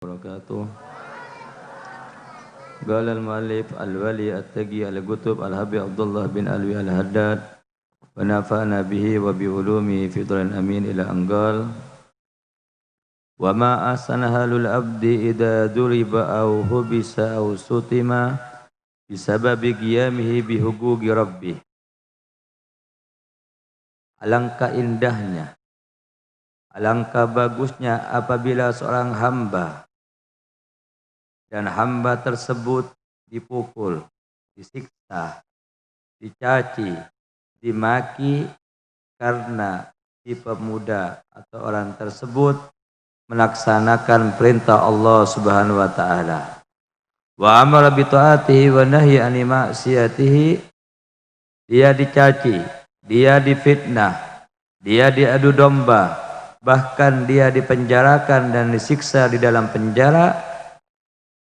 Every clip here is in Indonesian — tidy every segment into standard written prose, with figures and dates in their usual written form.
wabarakatuh. Qala al-mu'allif al-wali at-taqi al-qutub al-habib Abdullah bin Alwi al-Haddad wa nafa'na bihi wa bi ulumi fi dharin amin ila anqal wa ma ahsana halul abdi idza duriba aw hubisa aw sutima bisababi qiyamihi bi huquqi rabbih. Alangkah indahnya, alangkah bagusnya apabila seorang hamba dan hamba tersebut dipukul, disiksa, dicaci, dimaki karena si pemuda atau orang tersebut melaksanakan perintah Allah Subhanahu wa taala. Wa amara bi taatihi wa nahyi an ma'siyatihi. Dia dicaci, dia difitnah, dia diadu domba, bahkan dia dipenjarakan dan disiksa di dalam penjara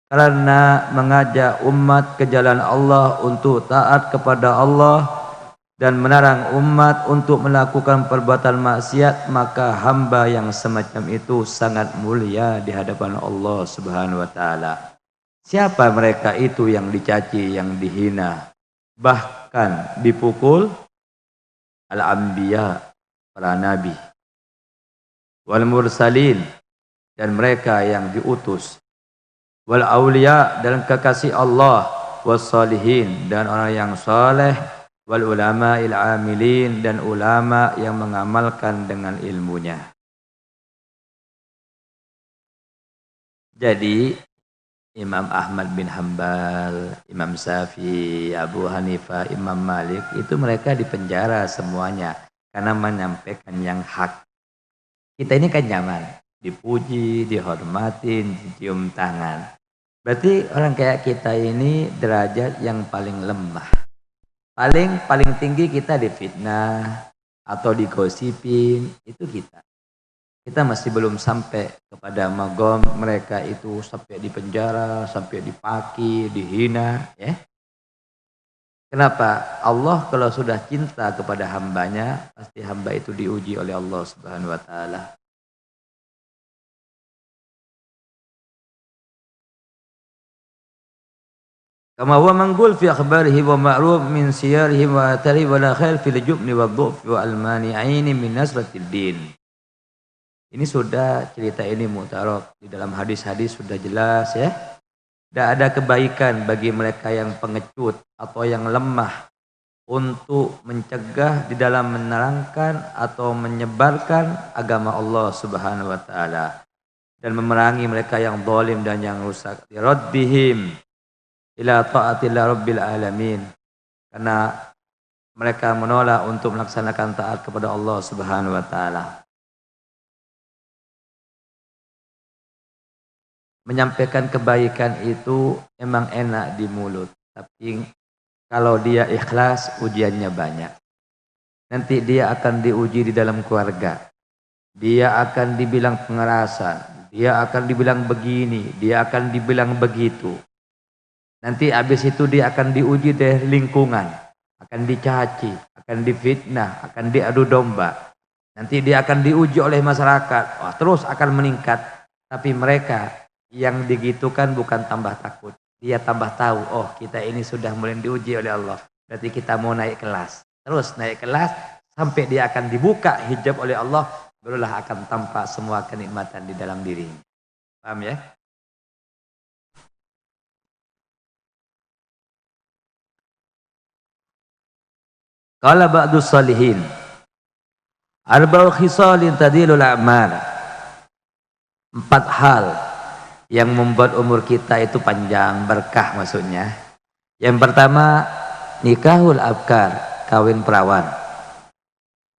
karena mengajak umat ke jalan Allah untuk taat kepada Allah dan melarang umat untuk melakukan perbuatan maksiat, maka hamba yang semacam itu sangat mulia di hadapan Allah Subhanahu wa taala. Siapa mereka itu yang dicaci, yang dihina, bahkan dipukul? Al-anbiya, para nabi, wal mursalin, dan mereka yang diutus, wal auliya, dan kekasih Allah, was salihin, dan orang yang saleh, wal ulama il amilin, dan ulama yang mengamalkan dengan ilmunya. Jadi Imam Ahmad bin Hanbal, Imam Syafi'i, Abu Hanifah, Imam Malik, itu mereka dipenjara semuanya karena menyampaikan yang hak. Kita ini kan nyaman, dipuji, dihormatin, dicium tangan. Berarti orang kayak kita ini derajat yang paling lemah. Paling tinggi kita difitnah atau digosipin, itu kita. Kita masih belum sampai kepada magom mereka itu, sampai di penjara, sampai dipaki, dihina, ya. Kenapa? Allah kalau sudah cinta kepada hambanya, pasti hamba itu diuji oleh Allah Subhanahu wa taala. Kama huwa manqul fi akhbarihi wa ma'ruf min siyarihi wa atari wa la khair fil jubni wa dhu'fi wa al-mani'aini min nasratid din. Ini sudah cerita ini mu'taraf di dalam hadis-hadis sudah jelas, ya. Tidak ada kebaikan bagi mereka yang pengecut atau yang lemah untuk mencegah di dalam menerangkan atau menyebarkan agama Allah Subhanahu wa taala dan memerangi mereka yang zalim dan yang rusak. Raddihim ila ta'atillah rabbil alamin, karena mereka menolak untuk melaksanakan taat kepada Allah Subhanahu wa taala. Menyampaikan kebaikan itu emang enak di mulut, tapi kalau dia ikhlas ujiannya banyak. Nanti dia akan diuji di dalam keluarga. Dia akan dibilang pengerasan, dia akan dibilang begini, dia akan dibilang begitu. Nanti habis itu dia akan diuji dari lingkungan, akan dicaci, akan difitnah, akan diadu domba. Nanti dia akan diuji oleh masyarakat, terus akan meningkat. Tapi mereka yang digitukan bukan tambah takut, dia tambah tahu, oh kita ini sudah mulai diuji oleh Allah, berarti kita mau naik kelas. Terus naik kelas sampai dia akan dibuka hijab oleh Allah, barulah akan tampak semua kenikmatan di dalam diri. Paham ya? Qala ba'dus salihin arba'u khisalin tadilul a'mal. 4 hal yang membuat umur kita itu panjang, berkah maksudnya. Yang pertama, nikahul abkar, kawin perawan.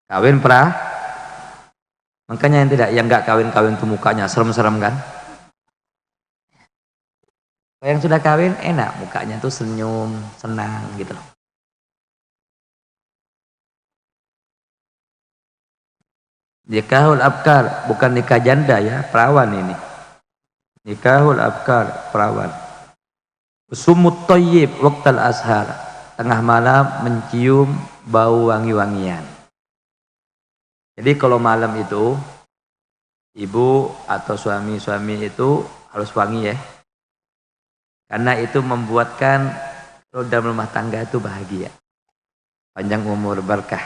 Kawin makanya yang enggak kawin-kawin itu mukanya serem-serem kan? Yang sudah kawin enak, mukanya tuh senyum, senang gitu loh. Nikahul abkar, bukan nikah janda ya, perawan ini. Nikahul abkar, perawan. Sumut thayyib waqtal ashar, tengah malam mencium bau wangi-wangian. Jadi kalau malam itu ibu atau suami-suami itu harus wangi ya. Karena itu membuatkan dalam rumah tangga itu bahagia. Panjang umur, berkah.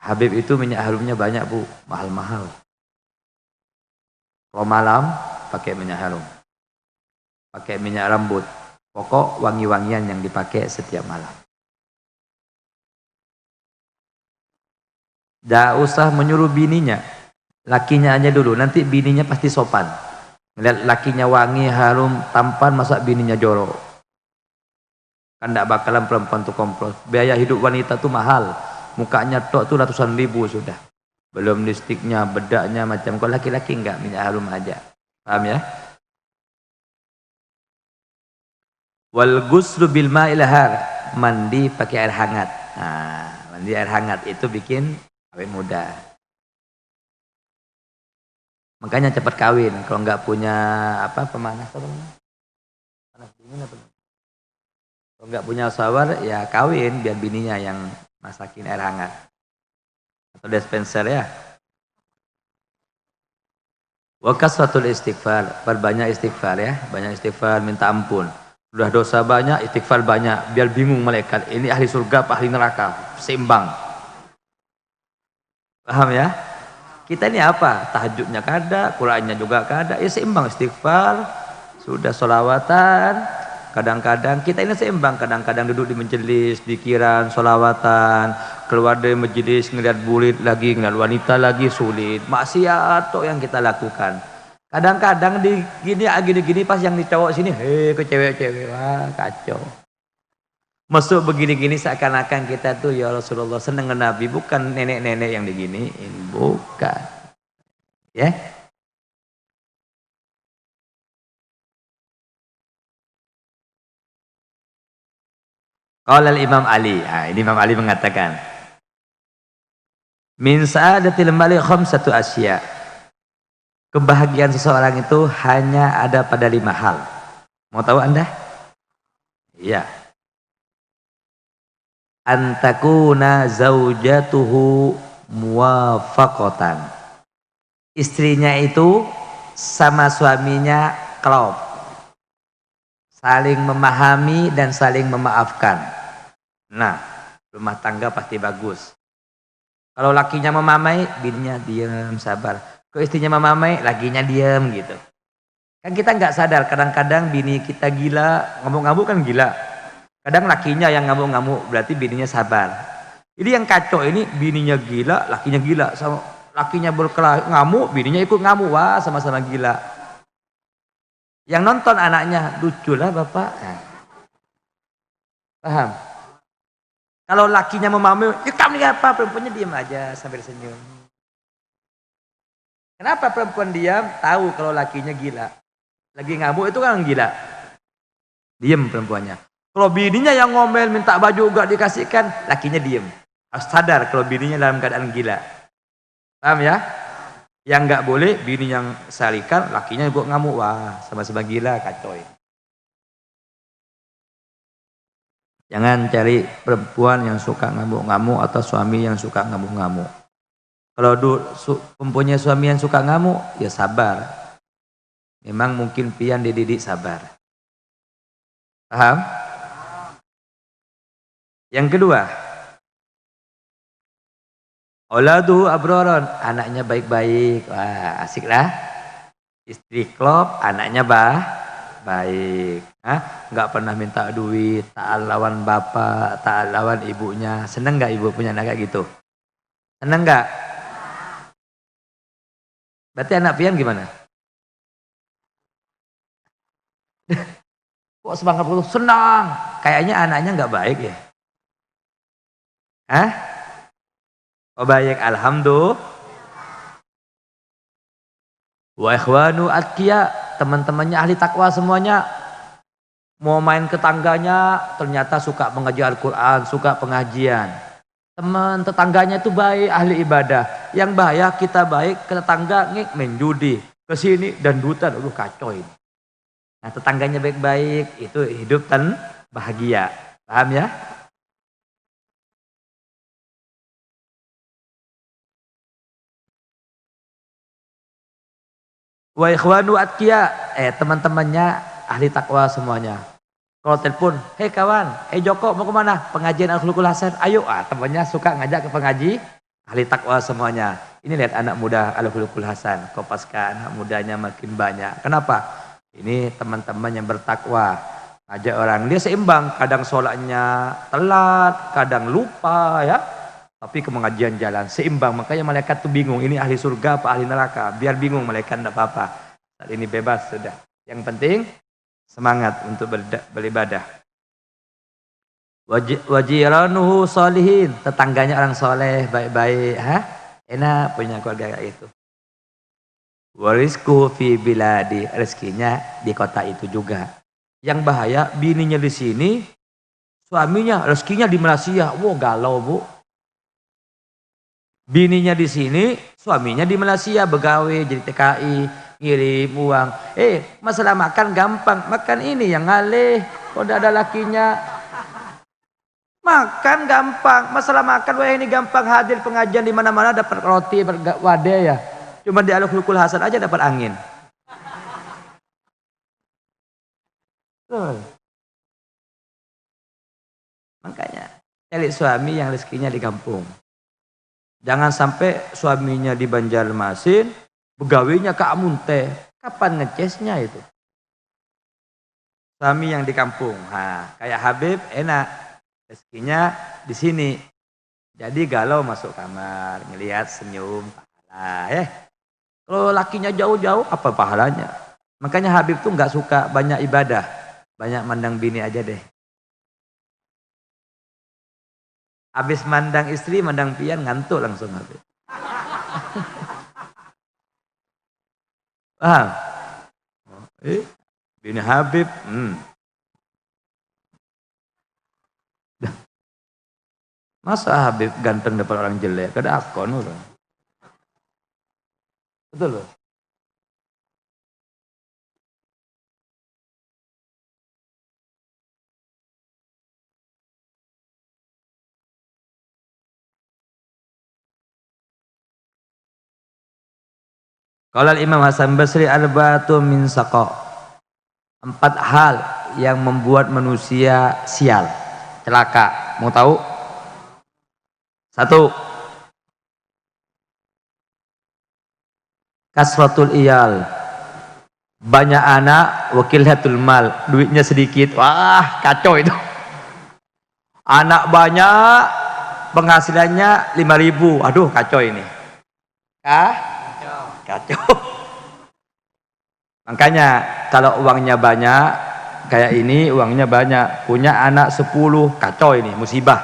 Habib itu minyak harumnya banyak bu, mahal-mahal. Kalau malam pakai minyak harum, pakai minyak rambut. Pokok wangi-wangian yang dipakai setiap malam. Tidak usah menyuruh bininya, lakinya aja dulu. Nanti bininya pasti sopan. Melihat lakinya wangi, harum, tampan, masa bininya jorok. Kan tidak bakalan perempuan tuh komplos. Biaya hidup wanita tuh mahal. Mukanya tok tuh ratusan ribu sudah. Belum lipstiknya, bedaknya macam. Kalau laki-laki enggak, minyak harum aja. Paham ya? Wal ghuslu bil ma'il har, mandi pakai air hangat. Nah, mandi air hangat itu bikin awet muda. Makanya cepat kawin. Kalau nggak punya pemanas apa namanya? Panas dingin apa? Kalau nggak punya shower ya kawin biar bininya yang masakin air hangat. Atau dispenser ya. Wa kasratul istighfar, perbanyak istighfar ya, banyak istighfar, minta ampun. Sudah dosa banyak, istighfar banyak, biar bingung malaikat. Ini ahli surga apa ahli neraka? Seimbang. Paham ya? Kita ini apa? Tahajudnya kada, Qur'annya juga kada, ya seimbang istighfar, sudah sholawatan, kadang-kadang kita ini seimbang, kadang-kadang duduk di majelis, pikiran, sholawatan, keluar dari majelis, ngeliat bulit lagi, ngeliat wanita lagi, sulit, maksiat tuh yang kita lakukan. Kadang-kadang di gini pas yang di cowok sini, ke cewek-cewek, wah kacau. Masuk begini-gini seakan-akan kita tuh ya Rasulullah seneng Nabi, bukan nenek-nenek yang diginiin, bukan. Ya. Qala Imam Ali, ini Imam Ali mengatakan, min sa'adatil mali khamsatu asya. Kebahagiaan seseorang itu hanya ada pada 5 hal. Mau tahu Anda? Iya. Antakuna zaujatuhu muwafaqatan. Istrinya itu sama suaminya klop. Saling memahami dan saling memaafkan. Nah, rumah tangga pasti bagus. Kalau lakinya memamai, bininya diam, sabar. Kalau istrinya memamai, lakinya diam gitu. Kan kita nggak sadar, kadang-kadang bini kita gila, ngamuk-ngamuk kan gila. Kadang lakinya yang ngamuk-ngamuk, berarti bininya sabar. Jadi yang kacau ini, bininya gila, lakinya gila. Sama lakinya berkelahi, ngamuk, bininya ikut ngamuk. Wah, sama-sama gila. Yang nonton anaknya, lucu lah bapak. Nah. Paham? Kalau lakinya memamai, ya kamu ini apa? Perempuannya diam aja sambil senyum. Kenapa perempuan diam? Tahu kalau lakinya gila. Lagi ngamuk itu kan gila. Diam perempuannya. Kalau bininya yang ngomel minta baju gak dikasihkan, lakinya diam. Harus sadar kalau bininya dalam keadaan gila. Paham ya? Yang nggak boleh bini yang salikan, lakinya juga ngamuk. Wah, sama-sama gila, kacau. Jangan cari perempuan yang suka ngamuk-ngamuk atau suami yang suka ngamuk-ngamuk. Kalau mempunyai suami yang suka ngamuk, ya sabar. Memang mungkin pian dididik sabar. Paham? Yang kedua, auladu abroron, anaknya baik-baik. Wah, asik lah. Istri klop, anaknya baik. Nggak pernah minta duit, taat lawan bapak, taat lawan ibunya. Seneng nggak ibu punya anak kayak gitu? Seneng nggak? Berarti anak pian gimana? Kok semangat betul? Senang. Kayaknya anaknya nggak baik ya? Oh baik, alhamdulillah. Wa ikhwanu atqiya, teman-temannya ahli takwa semuanya. Mau main ke tangganya, ternyata suka mengaji Al-Quran, suka pengajian. Teman tetangganya itu baik, ahli ibadah. Yang bahaya kita baik, ke tetangga main judi, ke sini dan dutan, kacau ini. Nah tetangganya baik-baik, itu hidup dan bahagia. Paham ya? Wa ikhwanu atqiya, teman-temannya ahli takwa semuanya. Kalau telepon, hei kawan, Joko mau kemana? Pengajian Al-Khuluqul Hasan, ayo. Temannya suka ngajak ke pengaji, ahli takwa semuanya. Ini lihat anak muda Al-Khuluqul Hasan, Kopaska anak mudanya makin banyak. Kenapa? Ini teman-teman yang bertakwa. Ajak orang, dia seimbang, kadang sholatnya telat, kadang lupa ya. Tapi ke pengajian jalan, seimbang. Makanya malaikat tuh bingung, ini ahli surga apa ahli neraka. Biar bingung malaikat, enggak apa-apa. Saat ini bebas sudah. Yang penting semangat untuk beribadah. Wajiranuhu solihin, tetangganya orang soleh, baik-baik. Enak punya keluarga kayak itu. Warisku fi biladi, rezekinya di kota itu juga. Yang bahaya, bininya di sini, suaminya rezekinya di Malaysia. Wow, galau bu. Bininya di sini, suaminya di Malaysia, begawe jadi TKI, ngirim uang. Masalah makan gampang, makan ini yang ngalih, kok ada lakinya. Makan gampang, masalah makan wah ini gampang, hadir pengajian di mana-mana dapat roti, wadah ya. Cuma di Al-Khuluqul Hasan aja dapat angin. Makanya cari suami yang rezekinya di kampung. Jangan sampai suaminya di Banjarmasin, begawinya ke Amunte. Kapan ngecesnya itu? Suami yang di kampung. Kayak Habib enak. Rezekinya di sini. Jadi galau masuk kamar, ngelihat senyum, pahala. Kalau lakinya jauh-jauh, apa pahalanya? Makanya Habib tuh nggak suka banyak ibadah. Banyak mandang bini aja deh. Habis mandang istri, mandang pian, ngantuk langsung Habib. Paham? Bini Habib, Masa Habib ganteng dapat orang jelek? Kada akon orang. Betul loh. Kalau Imam Hasan Basri arba'atun min saqa. 4 hal yang membuat manusia sial, celaka. Mau tahu? 1. Kasratul iyal. Banyak anak, wakilatul mal, duitnya sedikit. Wah, kacau itu. Anak banyak, penghasilannya 5.000. Aduh, kacau ini. Kacau. Makanya kalau uangnya banyak, kayak ini uangnya banyak, punya anak 10, kacau ini, musibah.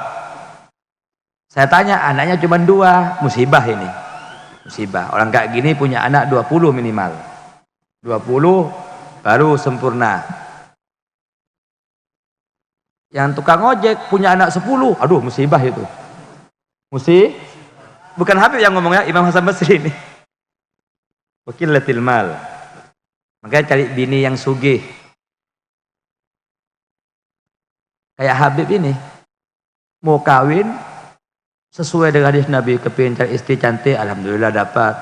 Saya tanya, anaknya cuma 2, musibah ini. Musibah. Orang kayak gini punya anak 20 minimal. 20 baru sempurna. Yang tukang ojek punya anak 10, aduh musibah itu. Bukan Habib yang ngomongnya, Imam Hasan Basri ini. Wakilatil mal. Makanya cari bini yang sugih. Kayak Habib ini. Mau kawin sesuai dengan hadis Nabi, kepingin cari istri cantik, alhamdulillah dapat.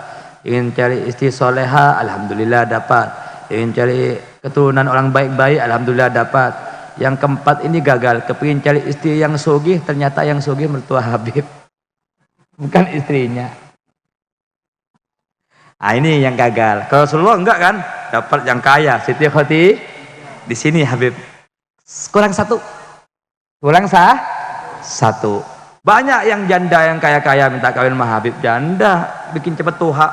Ingin cari istri soleha, alhamdulillah dapat. Ingin cari keturunan orang baik-baik, alhamdulillah dapat. Yang keempat ini gagal, kepingin cari istri yang sugih, ternyata yang sugih mertua Habib. Bukan istrinya. Ini yang gagal. Kalau Rasulullah enggak kan? Dapat yang kaya, Siti Khoti. Di sini Habib. Kurang 1. Kurang 1. Banyak yang janda yang kaya-kaya minta kawin sama Habib. Janda bikin cepet tuha.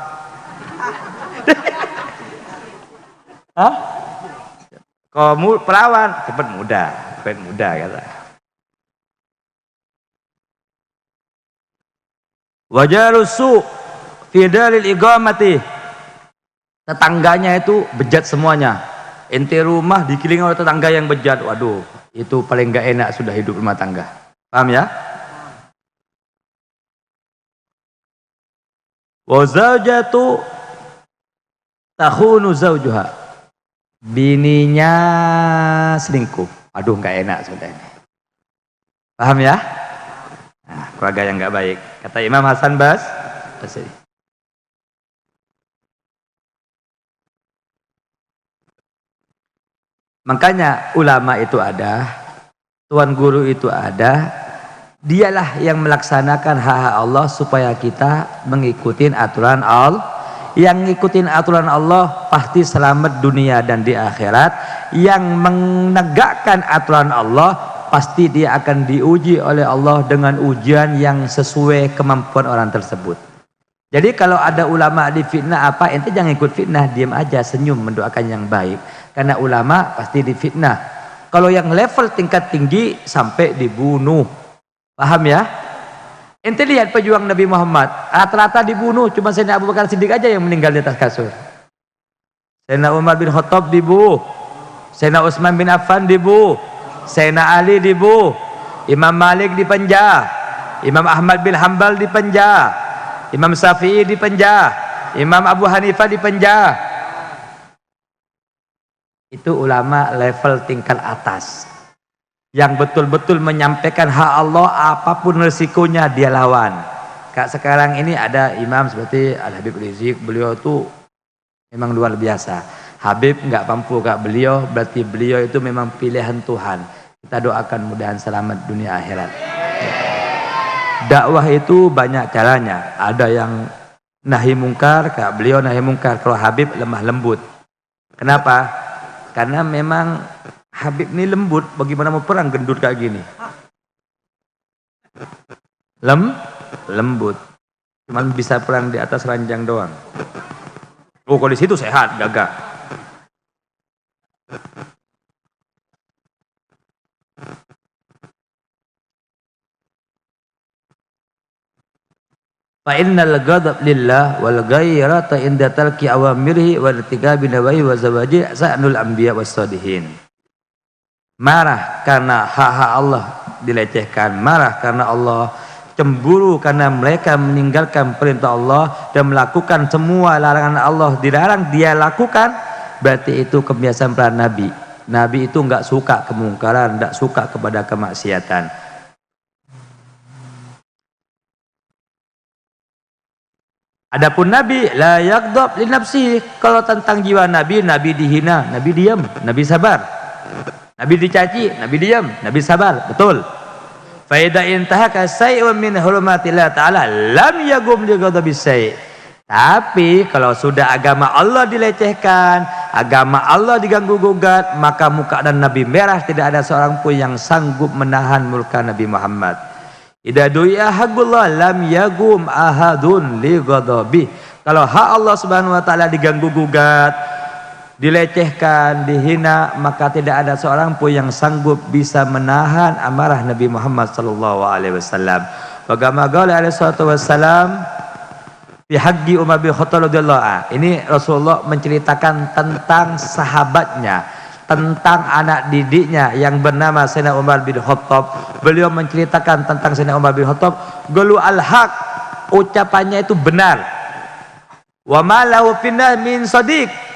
Kalau perawan cepet muda kata. Wajarusu fi daril iqamati. Tetangganya itu bejat semuanya. Ente rumah dikelilingi oleh tetangga yang bejat. Waduh, itu paling gak enak sudah hidup rumah tangga. Paham ya? Wa zaujatu takhunu zaujuha. Bininya selingkuh. Aduh, gak enak sudah ini. Paham ya? Nah, keluarga yang gak baik. Kata Imam Hasan Basri. Makanya ulama itu ada, tuan guru itu ada, dialah yang melaksanakan hak-hak Allah supaya kita mengikuti aturan Allah. Yang ngikutin aturan Allah pasti selamat dunia dan di akhirat. Yang menegakkan aturan Allah pasti dia akan diuji oleh Allah dengan ujian yang sesuai kemampuan orang tersebut. Jadi kalau ada ulama difitnah apa, ente jangan ikut fitnah, diam aja, senyum, mendoakan yang baik. Karena ulama pasti difitnah. Kalau yang level tingkat tinggi sampai dibunuh. Paham ya? Ente lihat pejuang Nabi Muhammad, rata-rata dibunuh, cuma Sayyidina Abu Bakar Siddiq aja yang meninggal di atas kasur. Sayyidina Umar bin Khattab dibunuh, Sayyidina Utsman bin Affan dibunuh, Sayyidina Ali dibunuh, Imam Malik dipenjara, Imam Ahmad bin Hanbal dipenjara, Imam Syafi'i dipenjara, Imam Abu Hanifah dipenjara. Itu ulama level tingkat atas. Yang betul-betul menyampaikan hak Allah, apapun resikonya dia lawan. Kak sekarang ini ada imam seperti Al-Habib Rizik, beliau itu memang luar biasa. Habib nggak mampu kak beliau, berarti beliau itu memang pilihan Tuhan. Kita doakan mudahan selamat dunia akhirat. Dakwah itu banyak caranya. Ada yang nahi mungkar, kak beliau nahi mungkar. Kalau Habib lemah lembut. Kenapa? Karena memang Habib ini lembut, bagaimana mau perang gendut kayak gini. Lembut. Cuman bisa perang di atas ranjang doang. Oh, kalau di situ sehat, gagah. Fa innal ghadab lillah wal ghayrata inda talqi awamirhi wa irtikabi nawahi wa zawaji sa'nul anbiya was shalihin. Marah karena hak-hak Allah dilecehkan, marah karena Allah cemburu karena mereka meninggalkan perintah Allah dan melakukan semua larangan Allah dilarang dia lakukan, berarti itu kebiasaan para nabi. Nabi itu enggak suka kemungkaran, enggak suka kepada kemaksiatan. Adapun Nabi la yaghdab li nafsihi, kalau tentang jiwa Nabi, Nabi dihina, Nabi diam, Nabi sabar. Nabi dicaci, Nabi diam, Nabi sabar, betul. Fa idza intahaka syai'un min hurumatillah ta'ala lam yagum li ghadabi syai'. Tapi kalau sudah agama Allah dilecehkan, agama Allah diganggu gugat, maka muka dan Nabi merah, tidak ada seorang pun yang sanggup menahan murka Nabi Muhammad. Idza du'iya haqqullah lam yagum ahadun li ghadabi. Kalau hak Allah Subhanahu wa taala diganggu gugat, dilecehkan, dihina, maka tidak ada seorang pun yang sanggup bisa menahan amarah Nabi Muhammad sallallahu alaihi wasallam. Wa kama qala alaihi salatu wasallam fi haqqi Umar bin Khattab radhiyallahu anhu. Ini Rasulullah menceritakan tentang sahabatnya, tentang anak didiknya yang bernama Sayyidina Umar bin Khattab. Beliau menceritakan tentang Sayyidina Umar bin Khattab, qalu al-haq, ucapannya itu benar. Wa ma lahu finna min sadiq.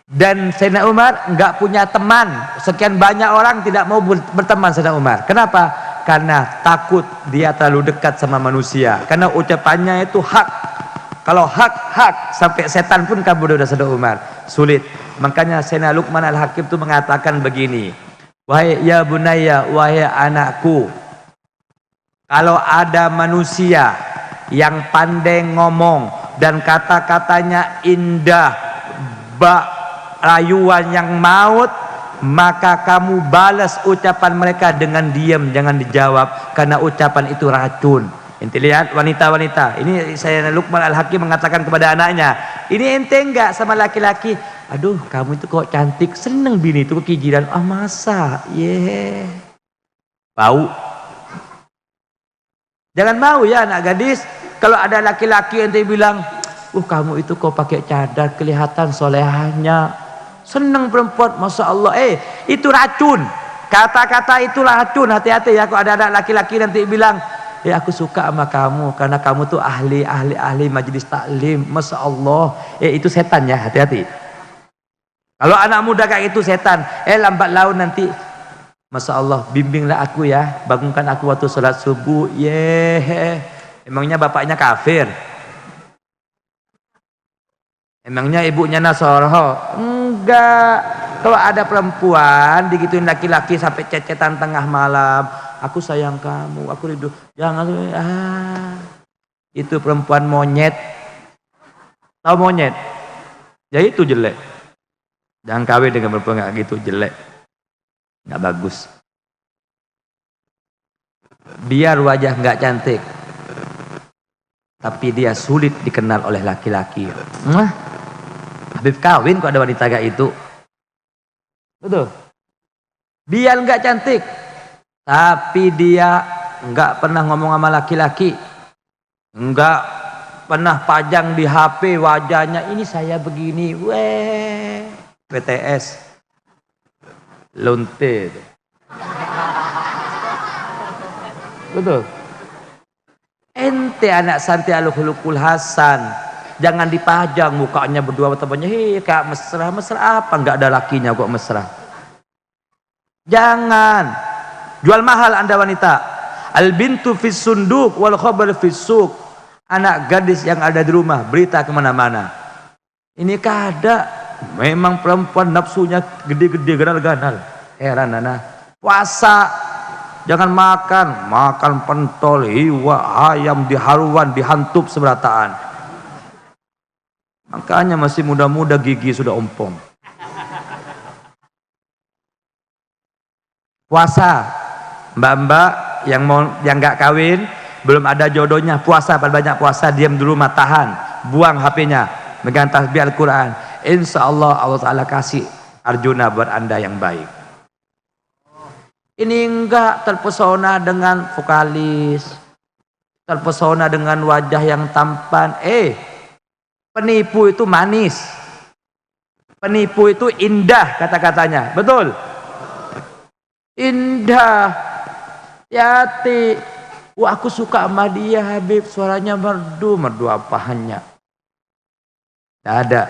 Dan Sayyidina Umar enggak punya teman. Sekian banyak orang tidak mau berteman Sayyidina Umar. Kenapa? Karena takut dia terlalu dekat sama manusia. Karena ucapannya itu hak. Kalau hak, sampai setan pun kabur dari Sayyidina Umar. Sulit. Makanya Sayyidina Luqman Al-Hakim itu mengatakan begini. Wahai ya bunayya, wahai anakku. Kalau ada manusia yang pandai ngomong dan kata-katanya indah, rayuan yang maut, maka kamu balas ucapan mereka dengan diam, jangan dijawab, karena ucapan itu racun. Ente lihat wanita-wanita, ini saya Luqman Al-Hakim mengatakan kepada anaknya, ini ente enggak sama laki-laki, aduh kamu itu kok cantik, seneng bini itu kekijiran, masa, bau. Jangan mau ya anak gadis, kalau ada laki-laki ente bilang, kamu itu kok pakai cadar, kelihatan solehahnya. Senang perempuan, Masya Allah. Itu racun. Kata-kata itu racun. Hati-hati ya, kalau ada anak laki-laki nanti bilang, aku suka sama kamu karena kamu tuh ahli majelis taklim. Masya Allah. Itu setan ya, hati-hati. Kalau anak muda kayak itu setan. Lambat laun nanti, Masya Allah, bimbinglah aku ya. Bangunkan aku waktu sholat subuh. Emangnya bapaknya kafir? Emangnya ibunya Nasoroh? Enggak. Kalau ada perempuan digituin laki-laki sampai cecetan tengah malam, aku sayang kamu, aku rindu, jangan, itu perempuan monyet. Tahu monyet? Ya itu jelek. Jangan kawin dengan perempuan kayak gitu, jelek, nggak bagus. Biar wajah nggak cantik, tapi dia sulit dikenal oleh laki-laki. Habib kawin kok ada wanita kayak itu. Betul. Biar nggak cantik, tapi dia nggak pernah ngomong sama laki-laki, nggak pernah pajang di HP wajahnya, ini saya begini, PTS, lonte. Betul. Ente anak santri al-khuluqul hasan, jangan dipajang mukanya berdua temannya, kak mesra apa, nggak ada lakinya kok mesra. Jangan jual mahal Anda wanita. Al bintu fis sunduk wal khabar fis suq. Anak gadis yang ada di rumah, berita kemana-mana. Ini kada, memang perempuan nafsunya gede-gede, ganal-ganal. Heran anak. Puasa jangan makan pentol, iwa, ayam diharuan, dihantup seberataan. Makanya masih muda-muda gigi sudah ompong. Puasa, mbak-mbak yang nggak kawin, belum ada jodohnya, puasa, banyak puasa, diam di rumah, tahan, buang HP-nya, megang tasbih Al-Quran. Insya Allah Allah Ta'ala kasih Arjuna buat Anda yang baik. Ini enggak terpesona dengan vokalis, terpesona dengan wajah yang tampan. Penipu itu manis, penipu itu indah kata-katanya, betul? Indah, Yati. Wah, aku suka sama dia Habib, suaranya merdu apanya? Tidak ada.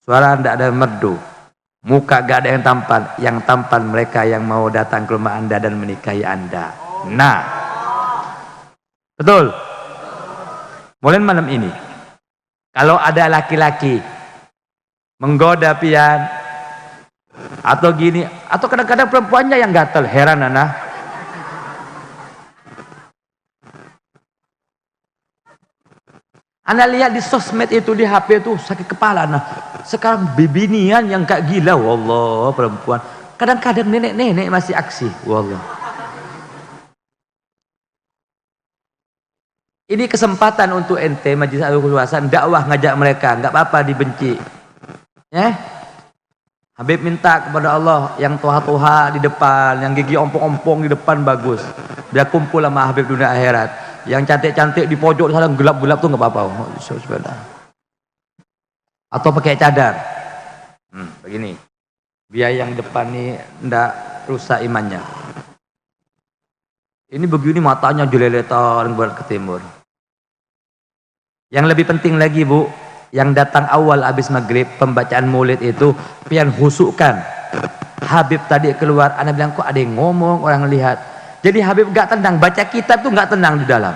Suara tidak ada merdu. Muka gak ada yang tampan mereka yang mau datang ke rumah Anda dan menikahi Anda. Nah, betul. Mulai malam ini, kalau ada laki-laki menggoda pian, atau gini, atau kadang-kadang perempuannya yang gatel, heran anak. Anda lihat di sosmed itu, di HP itu, sakit kepala anak. Sekarang bibinian yang kayak gila, wallah, perempuan. Kadang-kadang nenek-nenek masih aksi, wallah. Ini kesempatan untuk ente Majelis Al-Khuluqul Hasan dakwah, ngajak mereka, nggak apa-apa dibenci. Ya? Habib minta kepada Allah yang toha-toha di depan, yang gigi ompong-ompong di depan bagus. Biar kumpul sama Habib dunia akhirat. Yang cantik-cantik di pojok di sana gelap-gelap tuh nggak apa-apa. Atau pakai cadar. Begini. Biar yang depan nih ndak rusak imannya. Ini begini matanya jeleletan buat ke timur. Yang lebih penting lagi Bu, yang datang awal habis maghrib pembacaan maulid itu pian husukkan. Habib tadi keluar, anak bilang kok ada yang ngomong, orang lihat. Jadi Habib gak tenang, baca kitab tuh gak tenang di dalam.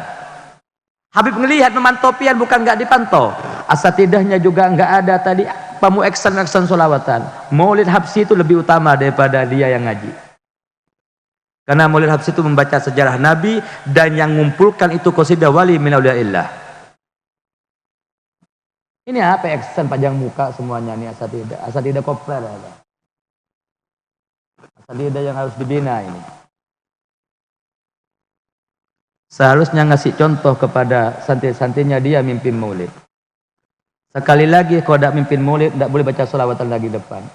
Habib ngelihat memantau pian, bukan gak dipantau. Asatidahnya juga gak ada tadi, pamu eksan solawatan. Maulid Habsi itu lebih utama daripada dia yang ngaji. Karena Maulid Habsi itu membaca sejarah Nabi dan yang mengumpulkan itu qasidah wali min auliyaillah. Ini apa eksan pajang muka semuanya nih asatidah kopler ada. Asatidah yang harus dibina ini. Seharusnya ngasih contoh kepada santri-santrinya dia mimpin maulid. Sekali lagi kalau tidak mimpin maulid tidak boleh baca sholawatan lagi depan.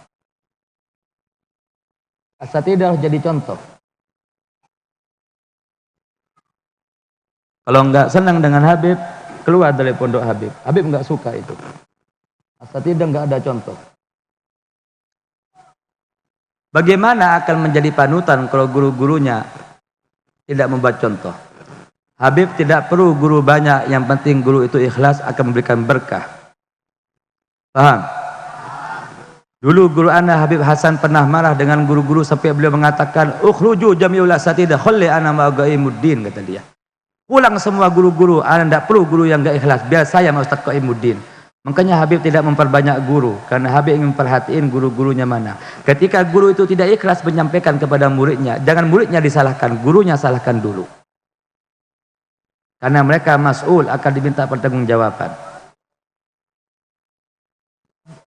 Asatidah harus jadi contoh. Kalau enggak senang dengan Habib, keluar dari pondok Habib. Habib enggak suka itu. Asatidah enggak ada contoh. Bagaimana akan menjadi panutan kalau guru-gurunya tidak membuat contoh? Habib tidak perlu guru banyak, yang penting guru itu ikhlas akan memberikan berkah. Paham? Dulu guru ana Habib Hasan pernah marah dengan guru-guru sampai beliau mengatakan, "Ukhruju jami'ul asatidah khalli ana ma'agaimuddin," kata dia. Pulang semua guru-guru, anda tidak perlu guru yang gak ikhlas, biar saya sama Ustaz Qaimuddin. Makanya Habib tidak memperbanyak guru, karena Habib ingin perhatiin guru-gurunya mana. Ketika guru itu tidak ikhlas menyampaikan kepada muridnya, jangan muridnya disalahkan, gurunya salahkan dulu. Karena mereka mas'ul, akan diminta pertanggungjawaban.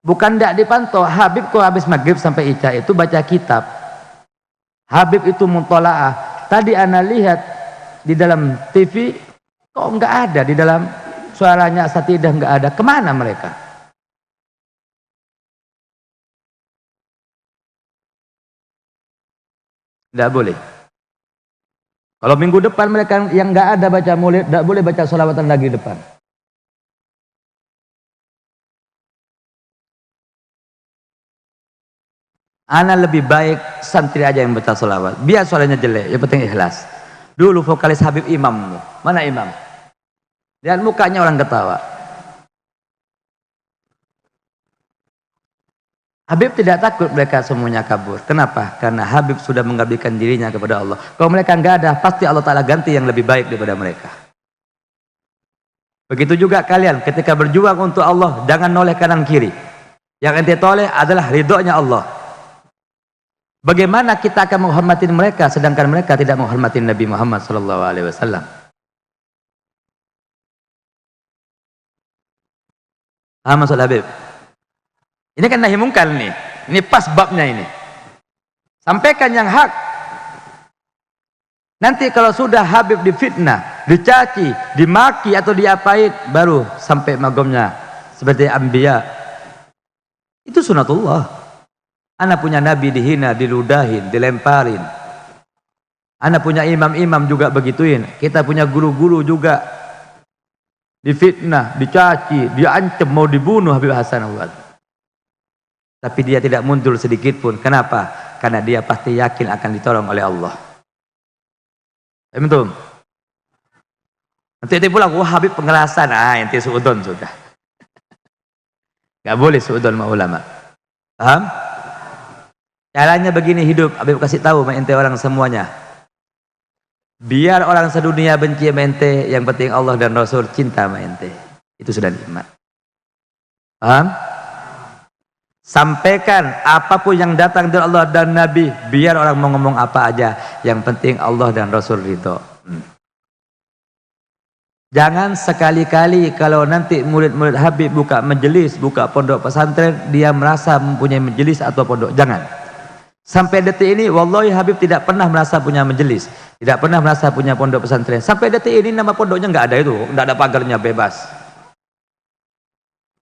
Bukan tidak dipantau, Habib kok habis maghrib sampai isya itu baca kitab. Habib itu mutola'ah. Tadi ana lihat di dalam TV, kok enggak ada di dalam suaranya Asatidah, enggak ada. Kemana mereka? Tidak boleh. Kalau minggu depan mereka yang enggak ada baca maulid, tidak boleh baca sholawatan lagi di depan. Ana lebih baik santri aja yang baca sholawat. Biar suaranya jelek, yang penting ikhlas. Dulu vokalis Habib Imam. Mana Imam? Lihat mukanya orang ketawa. Habib tidak takut mereka semuanya kabur. Kenapa? Karena Habib sudah mengabdikan dirinya kepada Allah. Kalau mereka enggak ada, pasti Allah Ta'ala ganti yang lebih baik daripada mereka. Begitu juga kalian ketika berjuang untuk Allah, jangan noleh kanan kiri. Yang ente toleh adalah ridhonya Allah. Bagaimana kita akan menghormati mereka sedangkan mereka tidak menghormati Nabi Muhammad SAW? Maksud Habib? Ini kan nahi mungkar nih. Ini pas babnya ini. Sampaikan yang hak. Nanti kalau sudah Habib difitnah, dicaci, dimaki atau diapain, baru sampai magomnya seperti Anbiya. Itu sunatullah. Anak punya nabi dihina, diludahin, dilemparin. Anak punya imam-imam juga begituin. Kita punya guru-guru juga difitnah, dicaci, diancam mau dibunuh Habib Hasan Awad. Tapi dia tidak mundur sedikit pun. Kenapa? Karena dia pasti yakin akan ditolong oleh Allah. Betul. Nanti dia pulang, wah Habib pengelasan. Nanti suudon sudah. Gak boleh suudon sama ulama. Paham? Caranya begini hidup, Habib kasih tahu sama ente orang semuanya. Biar orang sedunia benci sama ente, yang penting Allah dan Rasul cinta sama ente. Itu sudah nikmat. Paham? Sampaikan apapun yang datang dari Allah dan Nabi, biar orang mau ngomong apa aja, yang penting Allah dan Rasul ridho. Jangan sekali-kali kalau nanti murid-murid Habib buka majelis, buka pondok pesantren, dia merasa mempunyai majelis atau pondok. Jangan. Sampai detik ini, wallahi Habib tidak pernah merasa punya majelis, tidak pernah merasa punya pondok pesantren. Sampai detik ini nama pondoknya nggak ada itu, nggak ada pagarnya, bebas.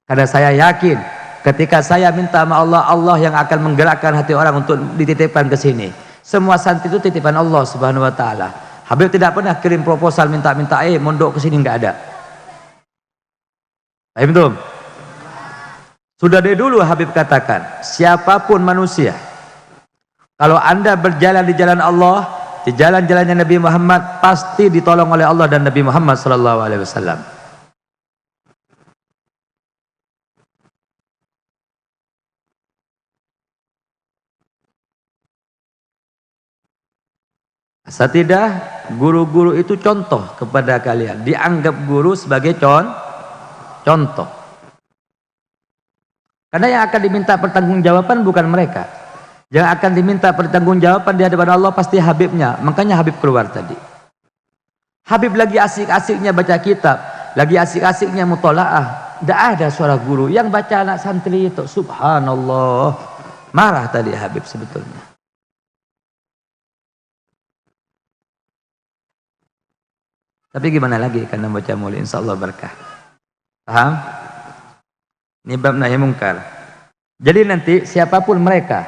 Karena saya yakin, ketika saya minta sama Allah, Allah yang akan menggerakkan hati orang untuk dititipkan ke sini. Semua santri itu titipan Allah Subhanahu Wa Taala. Habib tidak pernah kirim proposal minta-minta, mondok ke sini, nggak ada. Betul. Sudah dari dulu Habib katakan, siapapun manusia, kalau anda berjalan di jalan Allah, di jalan-jalannya Nabi Muhammad, pasti ditolong oleh Allah dan Nabi Muhammad SAW. Asatidah, guru-guru itu contoh kepada kalian. Dianggap guru sebagai contoh. Karena yang akan diminta pertanggungjawaban bukan mereka. Yang akan diminta pertanggungjawaban di hadapan Allah pasti Habibnya. Makanya Habib keluar tadi. Habib lagi asik-asiknya baca kitab, lagi asik-asiknya mutola'ah. Tidak ada suara guru. Yang baca anak santri itu, subhanallah. Marah tadi Habib sebetulnya. Tapi gimana lagi karena baca maulid, insya Allah berkah. Paham? Ini bab nahi mungkar. Jadi nanti siapapun mereka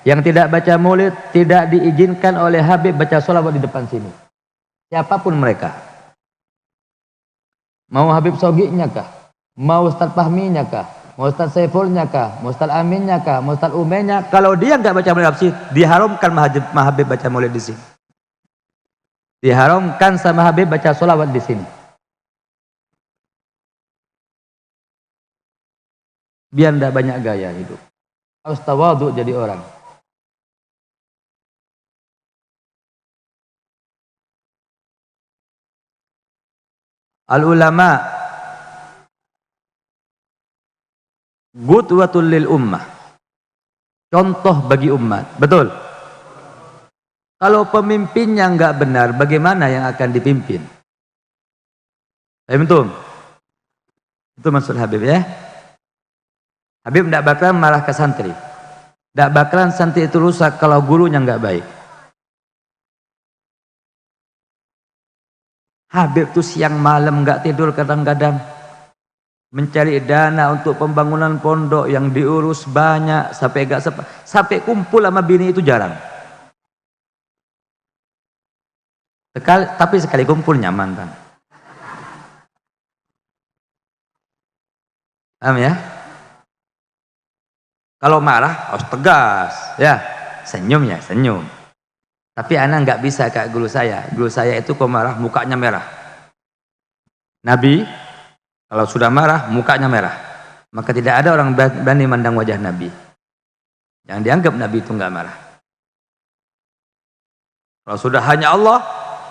yang tidak baca maulid, tidak diizinkan oleh Habib baca sholawat di depan sini. Siapapun mereka. Mau Habib Sogi'nya kah? Mau Ustaz Fahminya kah? Mau Ustaz Saifulnya kah? Mau Ustaz Aminnya kah? Mau Ustaz Umenya? Kalau dia nggak baca maulid di sini, diharamkan Habib baca maulid di sini. Diharamkan sama Habib baca sholawat di sini. Biar tidak banyak gaya hidup. Harus tawadhu jadi orang. Al-ulama Qudwatul lil ummah. Contoh bagi umat. Betul. Kalau pemimpinnya enggak benar, bagaimana yang akan dipimpin? Betul. Itu maksud Habib ya. Habib tidak bakalan marah ke santri. Tidak bakalan santri itu rusak kalau gurunya enggak baik. Habib tuh siang malam enggak tidur kadang-kadang. Mencari dana untuk pembangunan pondok yang diurus banyak sampai kumpul sama bini itu jarang. Tapi sekali kumpul nyaman kan. Paham ya? Kalau marah harus tegas, ya. Senyum ya, senyum. Tapi anak nggak bisa kayak guru saya. Guru saya itu kalau marah mukanya merah. Nabi kalau sudah marah mukanya merah. Maka tidak ada orang berani mandang wajah Nabi. Yang dianggap Nabi itu nggak marah. Kalau sudah hanya Allah,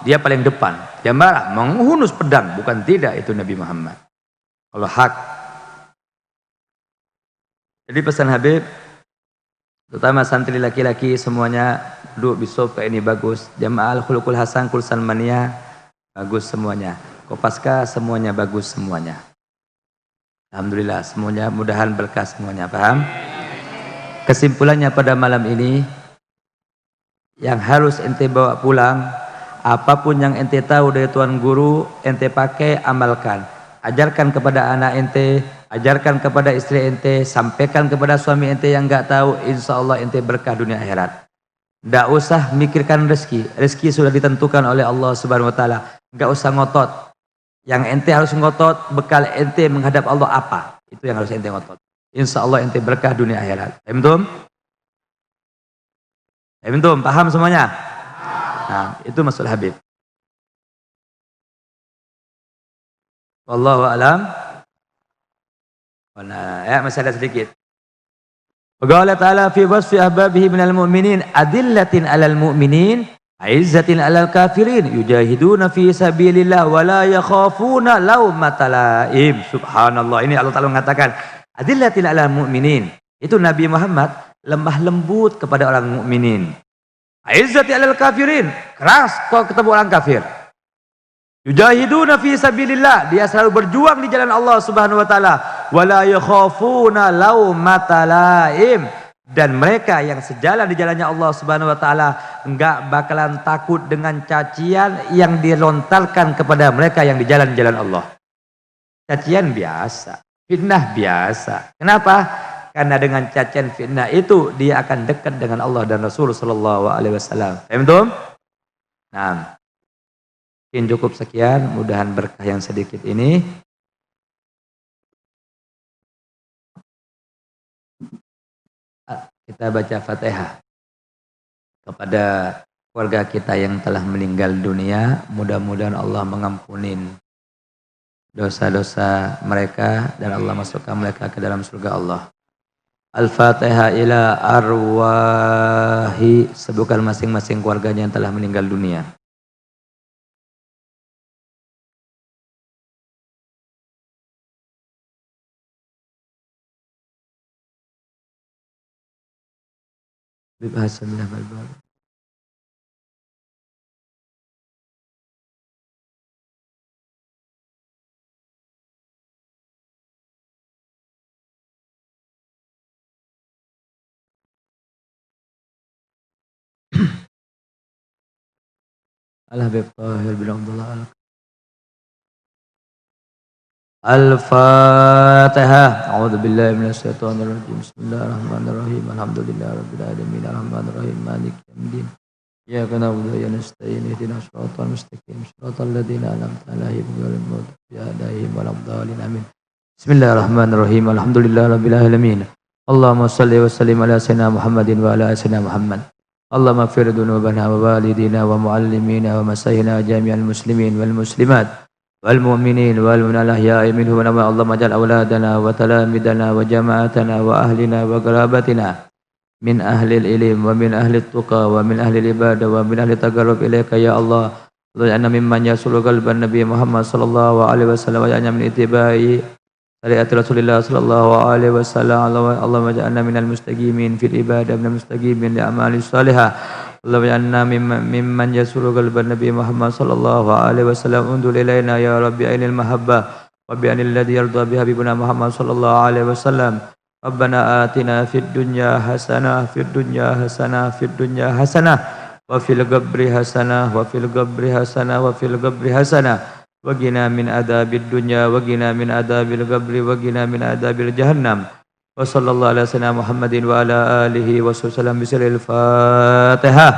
dia paling depan. Dia marah, menghunus pedang. Bukan tidak, itu Nabi Muhammad. Kalau hak. Jadi pesan Habib, terutama santri laki-laki semuanya duduk bisop kayak ini bagus. Jamaah Al-Khuluqul Hasan, Kul Salmaniyah, bagus semuanya. Kopaska semuanya bagus semuanya. Alhamdulillah semuanya, mudahan berkah semuanya. Paham? Kesimpulannya pada malam ini, yang harus ente bawa pulang, apapun yang ente tahu dari Tuan Guru, ente pakai, amalkan. Ajarkan kepada anak ente, ajarkan kepada istri ente, sampaikan kepada suami ente yang enggak tahu, insya Allah ente berkah dunia akhirat. Enggak usah mikirkan rezeki, rezeki sudah ditentukan oleh Allah Subhanahu Wa Taala. Enggak usah ngotot. Yang ente harus ngotot, bekal ente menghadap Allah apa? Itu yang harus ente ngotot. Insya Allah ente berkah dunia akhirat. Paham? Paham semuanya? Nah, itu maksud Habib. Wallahu a'lam. Nah, ya masih ada sedikit. Qala ta'ala fi wasfi ahbabihi minal mu'minin adillatin 'alal mu'minin 'izzatin 'alal kafirin yujahiduna fi sabilillah wa la yakhafuna laumata laim. Subhanallah, ini Allah Ta'ala mengatakan adillatin 'alal mu'minin. Itu Nabi Muhammad lemah lembut kepada orang mukminin. 'Izzatin 'alal kafirin, keras kalau ketemu orang kafir. Yujahiduna fi sabilillah, dia selalu berjuang di jalan Allah Subhanahu wa taala. Wala yakhafuna laumata laim, dan mereka yang sejalan di jalannya Allah Subhanahu wa taala enggak bakalan takut dengan cacian yang dilontarkan kepada mereka yang di jalan-jalan Allah. Cacian biasa, fitnah biasa. Kenapa? Karena dengan cacian fitnah itu dia akan dekat dengan Allah dan Rasul sallallahu alaihi wasallam. Paham? Nah, mungkin cukup sekian, mudahan berkah yang sedikit ini. Kita baca Fatihah kepada keluarga kita yang telah meninggal dunia. Mudah-mudahan Allah mengampunin dosa-dosa mereka dan Allah masukkan mereka ke dalam surga Allah. Al-Fatihah ila arwahi, sebutkan masing-masing keluarganya yang telah meninggal dunia. Hasan Al-Balbar. Al-Habib Tahir bin Abdullah Al-Fatihah. A'udzu billahi minasy syaithanir rajim. Bismillahirrahmanirrahim. Alhamdulillahirabbil alamin. Arrahmanirrahim. Maliki yaumiddin. Iyyaka na'budu wa iyyaka nasta'in. Ihdinas shiratal mustaqim. Shiratal ladzina an'amta 'alaihim ghairil maghdubi 'alaihim waladdallin. Amin. Bismillahirrahmanirrahim. Alhamdulillahirabbil alamin. Allahumma shalli wa sallim ala sayyidina Muhammadin wa ala sayyidina Muhammad. Allahumma ighfir dzunubana wa walidina wa muallimina wa masyaykhina jami'al muslimin wal muslimat wal mu'minin wal mu'minat ahya'i minhum wa Allahumma ij'al auladana wa talamidana wa jama'atana wa ahlina wa qarabatina min ahli al-ilm wa min ahli at-tuqa wa min ahli al-ibadah wa min ahli taqarrub ilaika ya Allah. Waj'alna mimman yasulu qalban Nabi Muhammad sallallahu alaihi wasallam, waj'alna min ittiba'i شريعة رسول الله صلى الله عليه وسلم. اللهم اجعلنا من المستقيمين في العبادة، من المستقيمين لأعمال الصالحة. اللهم اجعلنا ممن يسر قلب النبي محمد صلى الله عليه وسلم. انظر إلينا يا رب عين المحبة وبأن الذي يرضى بحبيبنا محمد صلى الله عليه وسلم. ربنا آتنا في الدنيا حسنة، في الدنيا حسنة، في الدنيا حسنة، وفي القبر حسنة، وفي القبر حسنة، وفي القبر حسنة، وقنا من عذاب الدنيا، وقنا من عذاب القبر، وقنا من عذاب الجهنم. وصلى الله على سيدنا محمد وعلى آله وصحبه وسلم بسر الفاتحة.